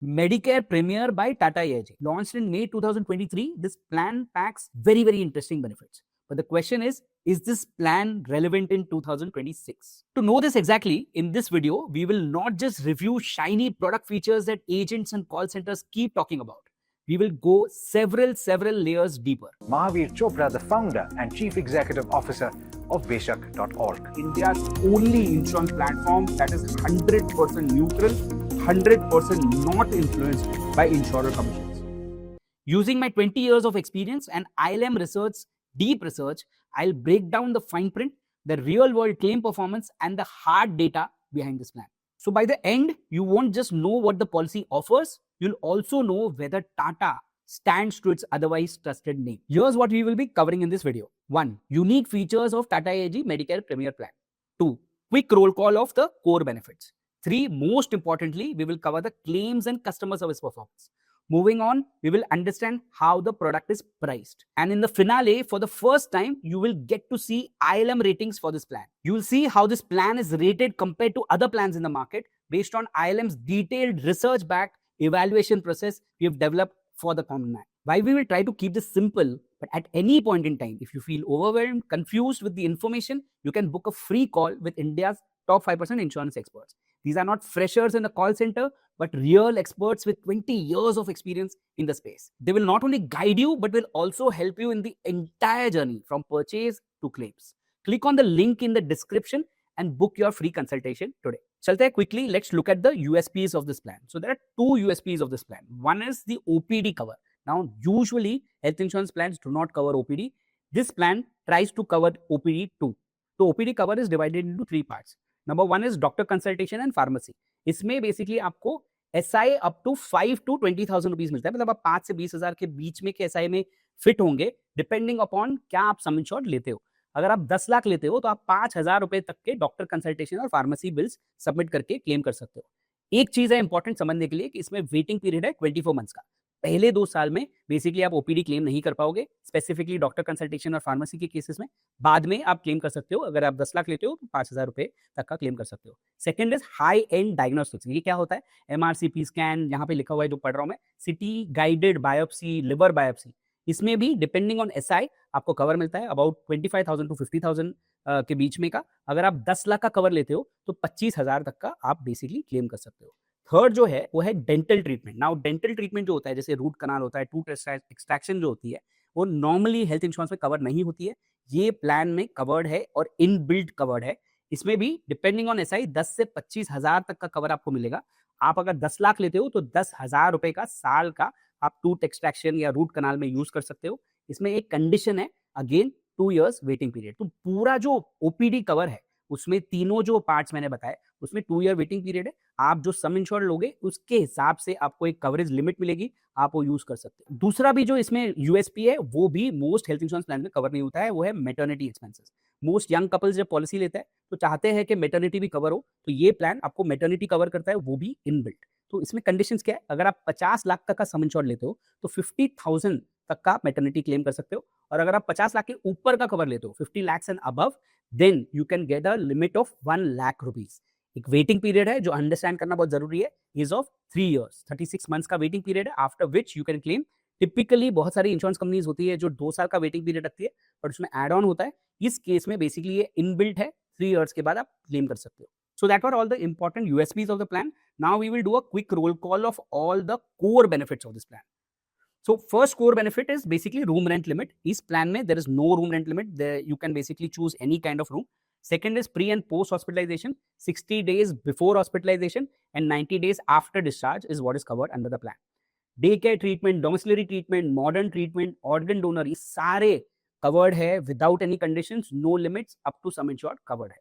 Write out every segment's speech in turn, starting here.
Medicare Premier by Tata AIG. Launched in May 2023, this plan packs very, very interesting benefits. But the question is this plan relevant in 2026? To know this exactly, in this video, we will not just review shiny product features that agents and call centers keep talking about. We will go several layers deeper. Mahavir Chopra, the founder and chief executive officer of Beshak.org. India's only insurance platform that is 100% neutral, 100% not influenced by insurer commissions. Using my 20 years of experience and ILM research, deep research, I'll break down the fine print, the real world claim performance, and the hard data behind this plan. So by the end, you won't just know what the policy offers, you'll also know whether Tata stands to its otherwise trusted name. Here's what we will be covering in this video. 1. Unique features of Tata AIG Medicare Premier Plan. 2. Quick roll call of the core benefits. 3. Most importantly, we will cover the claims and customer service performance. Moving on, we will understand how the product is priced. And in the finale, for the first time, you will get to see ILM ratings for this plan. You will see how this plan is rated compared to other plans in the market based on ILM's detailed research-backed evaluation process we have developed for the common man. While we will try to keep this simple, but at any point in time, if you feel overwhelmed, confused with the information, you can book a free call with India's top 5% insurance experts. These are not freshers in the call center, but real experts with 20 years of experience in the space. They will not only guide you, but will also help you in the entire journey from purchase to claims. Click on the link in the description and book your free consultation today. Chalte hai quickly, let's look at the USPs of this plan. So there are two USPs of this plan. One is the OPD cover. Now, usually health insurance plans do not cover OPD. This plan tries to cover OPD too. So OPD cover is divided into three parts. Number one is doctor consultation and pharmacy. इसमें basically आपको SI up to 5 to 20,000 rupees मिलता है, मतलब आप 5 से 20,000 के बीच में के SI में फिट होंगे डिपेंडिंग अपॉन क्या आप सम इंश्योर्ड लेते हो. अगर आप 10 लाख लेते हो तो आप 5,000 रुपए तक के डॉक्टर कंसल्टेशन और फार्मेसी बिल्स सबमिट करके क्लेम कर सकते हो. एक चीज है इंपॉर्टेंट समझने के लिए कि इसमें वेटिंग पीरियड है 24 मंथ्स का. पहले 2 साल में बेसिकली आप ओपीडी क्लेम नहीं कर पाओगे, स्पेसिफिकली डॉक्टर कंसल्टेशन और फार्मेसी के केसेस में. बाद में आप क्लेम कर सकते हो. अगर आप 10 लाख लेते हो तो 5,000 रुपए तक का क्लेम कर सकते हो. Second is high and diagnostics. ये क्या होता है? MRCP स्कैन, यहाँ पे लिखा हुआ है जो पढ़ रहा हूं मैं, city guided biopsy, liver biopsy. इसमें भी डिपेंडिंग ऑन SI आपको कवर मिलता है अबाउट 25,000 to 50,000 के बीच में का. अगर आप 10 लाख का कवर लेते हो तो 25,000 तक का आप बेसिकली क्लेम कर सकते हो. थर्ड जो है वो है dental treatment. Now dental treatment जो होता है, जैसे रूट कनाल होता है, टूथ एक्सट्रैक्शन जो होती है, वो नॉर्मली हेल्थ इंश्योरेंस में कवर नहीं होती है. ये प्लान में कवर्ड है और इनबिल्ट कवर्ड है. इसमें भी डिपेंडिंग ऑन SI 10 से 25,000 तक का कवर आपको मिलेगा. आप अगर 10 लाख लेते हो तो 10,000 रुपए का साल का आप टूथ एक्सट्रैक्शन या रूट कनाल में यूज कर सकते हो. इसमें एक कंडीशन है, अगेन 2 years वेटिंग पीरियड. तो पूरा जो OPD कवर है उसमें तीनों जो पार्ट्स मैंने बताए उसमें 2 year वेटिंग पीरियड है. आप जो सम इंश्योर्ड लोगे उसके हिसाब से आपको एक कवरेज लिमिट मिलेगी, आप वो यूज कर सकते हो. दूसरा भी जो इसमें USP है वो भी मोस्ट हेल्थ इंश्योरेंस प्लान में कवर नहीं होता है, वो है maternity expenses. Most young couples जब पॉलिसी लेता है तो चाहते हैं कि मैटरनिटी भी कवर हो, तो ये प्लान आपको मैटरनिटी कवर करता है, वो भी इनबिल्ट. तो इसमें कंडीशंस क्या है? अगर आप 50 लाख तक का सम इंश्योर्ड लेते हो तो 50,000 तक का मैटरनिटी क्लेम कर सकते हो. और अगर आप 50 लाख के ऊपर का कवर लेते हो, 50 lakhs and above, then you can get a limit of 1 lakh rupees. एक वेटिंग पीरियड है जो अंडरस्टैंड करना बहुत जरूरी है, इज ऑफ 3 years. 36 months का वेटिंग पीरियड है, after which you can claim. Typically बहुत सारी इंश्योरेंस कंपनीज होती है जो 2 साल का वेटिंग पीरियड रखती है, बट उसमें एड ऑन होता है. इस केस में बेसिकली ये इनबिल्ट है, 3 years के बाद आप क्लेम कर सकते हो. So that were all the important USPs of the plan. Now we will do a quick roll call of all the core benefits of this plan. So first core benefit is basically room rent limit. इस plan में there is no room rent limit. There you can basically choose any kind of room. Second is pre and post hospitalization. 60 days before hospitalization and 90 days after discharge is what is covered under the plan. Daycare treatment, domiciliary treatment, modern treatment, organ donor, ये सारे covered है without any conditions, no limits, up to sum insured covered है.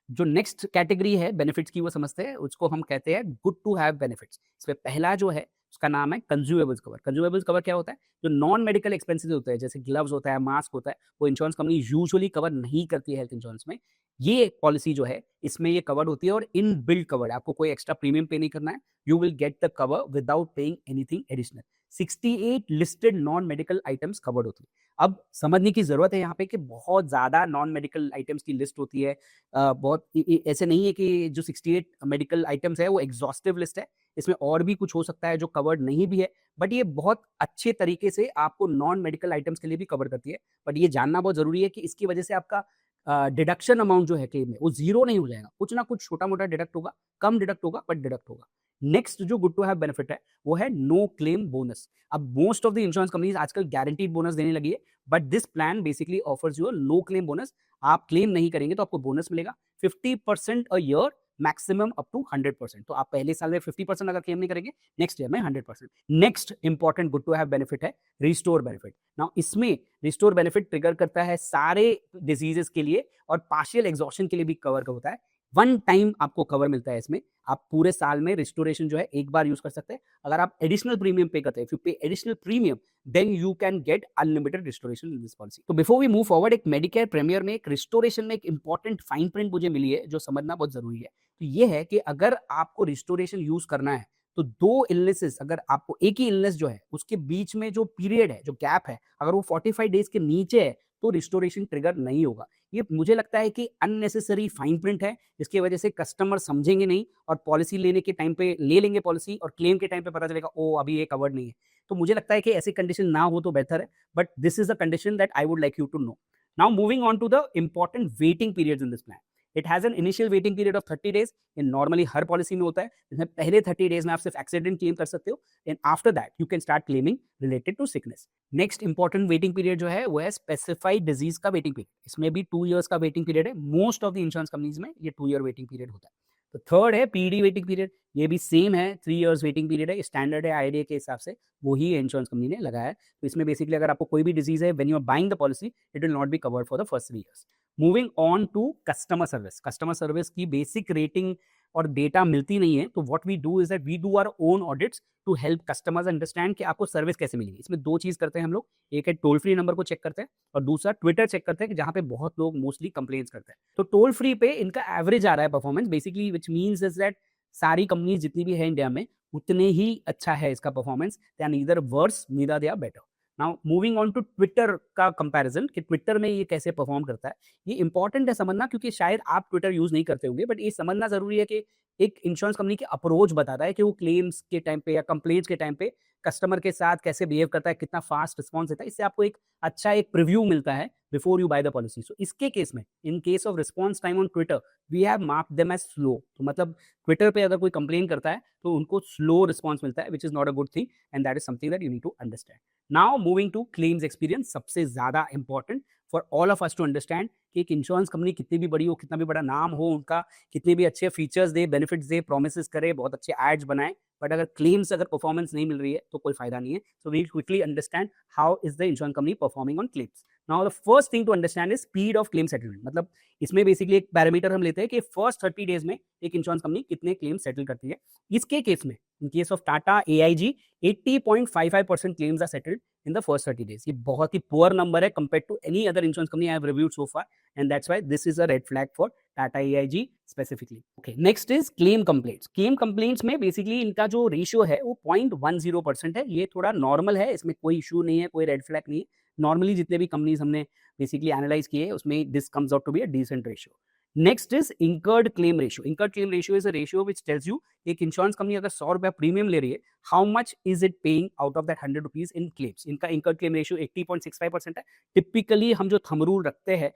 जो next category है benefits की वो समझते हैं, उसको हम कहते हैं गुड टू हैव बेनिफिट्स. इसमें पहला जो है उसका नाम है कंज्यूमेबल्स कवर. कंज्यूमेबल्स कवर क्या होता है? जो नॉन मेडिकल एक्सपेंसेस होते हैं, जैसे ग्लव्स होता है, मास्क होता है, वो इंश्योरेंस कंपनी यूजुअली कवर नहीं करती है हेल्थ इंश्योरेंस में. ये पॉलिसी जो है इसमें ये कवर्ड होती है और इन बिल्ड कवर्ड, आपको कोई एक्स्ट्रा प्रीमियम पे नहीं करना है, you will get the cover without paying anything additional. 68 listed non medical items covered होती है। अब समझने की जरूरत है यहाँ पे कि बहुत ज्यादा नॉन मेडिकल आइटम्स की लिस्ट होती है। बहुत ऐसे नहीं है कि जो 68 मेडिकल आइटम्स है वो एग्जॉस्टिव लिस्ट है, इसमें और भी कुछ हो सकता है जो कवर्ड नहीं भी है, बट ये बहुत अच्छे तरीके से आपको नॉन मेडिकल आइटम्स के लिए भी कवर करती है। बट ये जानना बहुत जरूरी है कि इसकी वजह से आपका डिडक्शन अमाउंट जो है क्लेम में वो जीरो नहीं हो जाएगा, कुछ ना कुछ छोटा मोटा डिडक्ट होगा, कम डिडक्ट होगा बट डिडक्ट होगा। नेक्स्ट जो गुड टू हैव बेनिफिट है वो है नो क्लेम बोनस। अब most of the insurance companies आजकल गारंटीड बोनस देने लगी है, but this plan basically offers you no claim bonus. आप क्लेम नहीं करेंगे तो आपको बोनस मिलेगा 50% a year, maximum up to 100%। तो आप पहले साल में 50% अगर क्लेम नहीं करेंगे, नेक्स्ट ईयर में 100%। Next important good to have benefit है रिस्टोर बेनिफिट। नाउ इसमें रिस्टोर बेनिफिट ट्रिगर करता है सारे डिजीजेस के लिए और पार्शियल एग्जॉशन के लिए भी कवर होता है। वन टाइम आपको कवर मिलता है इसमें, आप पूरे साल में रिस्टोरेशन जो है एक बार यूज कर सकते हैं। अगर आप एडिशनल प्रीमियम पे करते हैं, if you pay additional premium, then you can get unlimited restoration in this policy. तो बिफोर वी मूव फॉरवर्ड, एक मेडिकेयर प्रीमियर में एक रिस्टोरेशन में एक इंपॉर्टेंट फाइन प्रिंट मुझे मिली है जो समझना बहुत जरूरी है। तो ये है कि अगर आपको रिस्टोरेशन यूज करना है तो दो इलनेसेस, अगर आपको एक ही इलनेस जो है उसके बीच में जो पीरियड है, जो गैप है, अगर वो 45 डेज के नीचे है तो रिस्टोरेशन ट्रिगर नहीं होगा। ये मुझे लगता है कि अननेसेसरी फाइन प्रिंट है, इसकी वजह से कस्टमर समझेंगे नहीं और पॉलिसी लेने के टाइम पे ले लेंगे पॉलिसी और क्लेम के टाइम पे पता चलेगा ओ अभी ये कवर्ड नहीं है। तो मुझे लगता है कि ऐसी कंडीशन ना हो तो बेहतर है, but this is the condition that I would like you to know. Now moving on to the important waiting periods in this plan. It has an initial waiting period of 30 days. ये normally हर policy में होता है, इसमें पहले 30 days में आप सिर्फ एक्सीडेंट क्लेम कर सकते हो, and after that you can start claiming related to sickness. Next important waiting period जो है वो है स्पेसिफाइड डिजीज का वेटिंग पीरियड। इसमें भी 2 इयर्स का वेटिंग पीरियड है। Most of the insurance companies में ये 2 ईयर वेटिंग पीरियड होता है। तो थर्ड है पीडी वेटिंग पीरियड। ये भी सेम है, 3 इयर्स वेटिंग पीरियड है, स्टैंडर्ड है आईडीए के हिसाब से, वही इंश्योरेंस कंपनी ने लगाया है। तो इसमें बेसिकली अगर आपको कोई भी डिजीज है, when you are buying the policy, it will not be covered for the first 3 years. Moving on to customer service. Customer service की बेसिक रेटिंग और डेटा मिलती नहीं है, तो what we do is that we do our own audits to help customers understand कि आपको service कैसे मिलेगी। इसमें 2 चीज करते हैं हम लोग, एक है टोल फ्री नंबर को चेक करते हैं और दूसरा ट्विटर चेक करते हैं कि जहां पे बहुत लोग मोस्टली कंप्लेंट्स करते हैं। तो टोल फ्री पे इनका एवरेज आ रहा है performance, basically which means is that सारी कंपनीज जितनी भी है इंडिया में उतने ही अच्छा है इसका performance, they are neither worse neither they are better. Now moving on to Twitter का कंपैरिजन कि ट्विटर में ये कैसे परफॉर्म करता है, ये इंपॉर्टेंट है समझना, क्योंकि शायद आप ट्विटर यूज नहीं करते होंगे, बट ये समझना जरूरी है कि एक इंश्योरेंस कंपनी की अप्रोच बताता है कि वो क्लेम्स के टाइम पे या कंप्लेंट्स के टाइम पे कस्टमर के साथ कैसे बिहेव करता है, कितना फास्ट रिस्पॉन्स देता है। इससे आपको एक अच्छा एक प्रीव्यू मिलता है before you buy the policy. So इसके केस में, in case of response time on Twitter, we have marked them as slow. तो मतलब ट्विटर पे अगर कोई कंप्लेन करता है तो उनको स्लो रिस्पॉन्स मिलता है, which is not a good thing, and that is something that you need to understand. Now moving to claims experience, सबसे ज्यादा important for all of us to understand कि एक इंश्योरेंस कंपनी कितनी भी बड़ी हो, कितना भी बड़ा नाम हो उनका, कितने भी अच्छे फीचर्स दे, बेनिफिट्स दे, प्रोमिस करे, बहुत अच्छे एड्स बनाए, बट अगर क्लेम्स अगर परफॉर्मेंस नहीं मिल रही है तो कोई फायदा नहीं है। So we quickly understand how is the insurance company performing on claims. Now the first thing to understand is speed of claim settlement. मतलब इसमें बेसिकली एक पैरामीटर हम लेते हैं कि फर्स्ट 30 डेज में एक इंश्योरेंस कंपनी कितने क्लेम सेटल करती है। इसके केस में, in case of Tata AIG, 80.55% claims are settled in the first 30 days. ये बहुत ही पुअर नंबर है compared to any other insurance company I have reviewed so far, and that's why this is a red flag for Tata AIG specifically. Okay, next is claim complaints. Claim complaints में basically इनका जो ratio है वो 0.10% है। ये थोड़ा normal है, इसमें कोई इशू नहीं है, कोई रेड फ्लैग नहीं है। नॉर्मली जितने भी कंपनीज हमने बेसिकली एनालाइज किए उसमें this comes out to be a decent ratio. Next is incurred claim ratio. Incurred claim ratio is a ratio which tells you एक इंश्योरेंस कंपनी अगर 100 रुपया प्रीमियम ले रही है, how much is it paying out of that 100 rupees in claims. इनका incurred claim ratio 80.65% है। Typically हम जो थंब रूल रखते हैं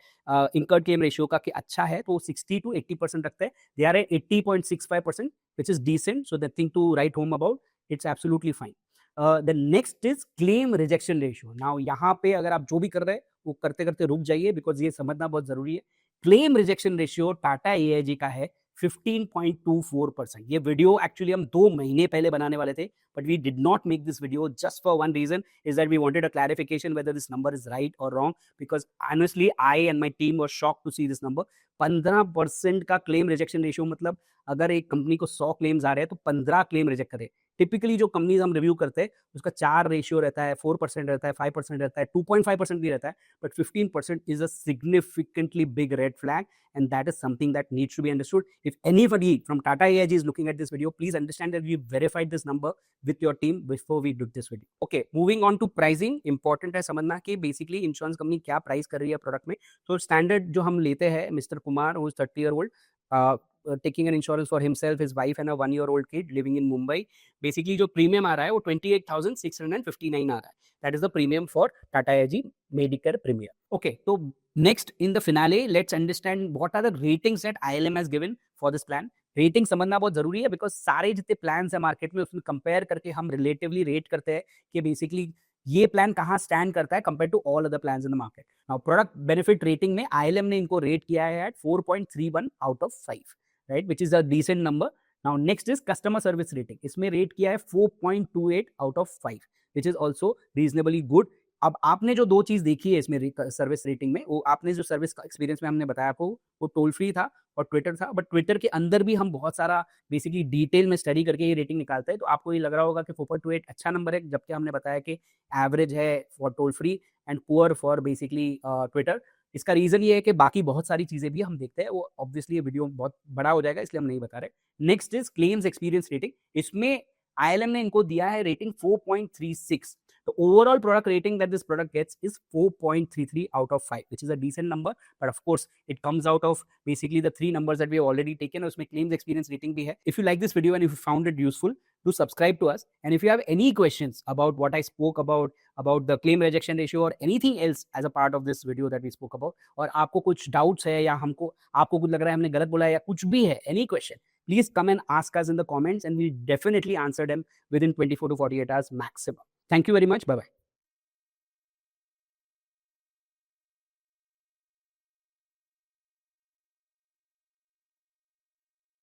इंकर्ड क्लेम रेशियो का कि अच्छा है, तो 60 to 80% रखते हैं। They are 80.65% which is decent, so the thing to write home about, it's absolutely fine. The next is claim rejection ratio. Now यहाँ पे अगर आप जो भी कर रहे हैं वो करते करते रुक जाइए, बिकॉज ये समझना बहुत जरूरी है। Claim rejection ratio Tata AIG का है 15.24%। ये वीडियो एक्चुअली हम 2 महीने पहले बनाने वाले थे, but we did not make this video just for one reason, is that we wanted a clarification whether this number is right or wrong, because honestly I and my team were shocked to see this number. 15% का claim rejection ratio, मतलब अगर एक company को 100 claims आ रहे हैं तो 15 claim reject करे, typically जो कंपनीज हम रिव्यू करते हैं उसका 4 रेशियो रहता है, 4% रहता है, 5% रहता है, 2.5% भी रहता है, but 15% is a significantly big red flag, and that is something that needs to be understood. If anybody from Tata AIG is looking at this video, please understand that we verified this number with your team before we did this video. Okay, moving on to pricing. Important है समझना कि basically insurance company क्या price कर रही है product में. तो standard जो हम लेते हैं, mister Kumar who is 30-year-old taking an insurance for himself, his wife and a 1-year-old kid living in Mumbai. Basically जो प्रीमियम आ रहा है वो 28,659 आ रहा है. That is the premium for Tata AIG Medicare Premier. Okay, so next in the finale, let's understand what are the ratings that ILM has given for this plan. Rating समझना बहुत जरूरी है बिकॉज सारे जितने प्लान है market में उसमें compare करके हम रिलेटिवली रेट करते हैं कि बेसिकली ये प्लान कहाँ स्टैंड करता है compare to all other plans in the market. Now product benefit rating में ILM ने इनको रेट किया है at 4.31 out of 5, right, which is a decent number. Now next is customer service rating. इसमें rate किया है 4.28 out of 5, which is also reasonably good. अब आपने जो दो चीज देखी है इसमें सर्विस रेटिंग में, वो आपने जो सर्विस एक्सपीरियंस में हमने बताया आपको, वो टोल फ्री था और ट्विटर था, बट ट्विटर के अंदर भी हम बहुत सारा बेसिकली डिटेल में स्टडी करके ये रेटिंग निकालते हैं. तो आपको ये लग रहा होगा कि 4.28 अच्छा नंबर है, जबकि हमने बताया कि एवरेज है for toll free and poor for basically Twitter. इसका रीजन ये है कि बाकी बहुत सारी चीजें भी हम देखते हैं, वो ऑब्वियसली ये वीडियो बहुत बड़ा हो जाएगा इसलिए हम नहीं बता रहे. Next is claims experience rating. इसमें ILM ने इनको दिया है rating 4.36. The overall product rating that this product gets is 4.33 out of 5, which is a decent number. But of course, it comes out of basically the 3 numbers that we have already taken. उसमें claims experience rating भी है. If you like this video and if you found it useful, do subscribe to us. And if you have any questions about what I spoke about the claim rejection ratio or anything else as a part of this video that we spoke about, और आपको कुछ doubts है या आपको कुछ लग रहा है हमने गलत बोला है या कुछ भी है, any question, please come and ask us in the comments and we'll definitely answer them within 24 to 48 hours maximum. Thank you very much. Bye-bye.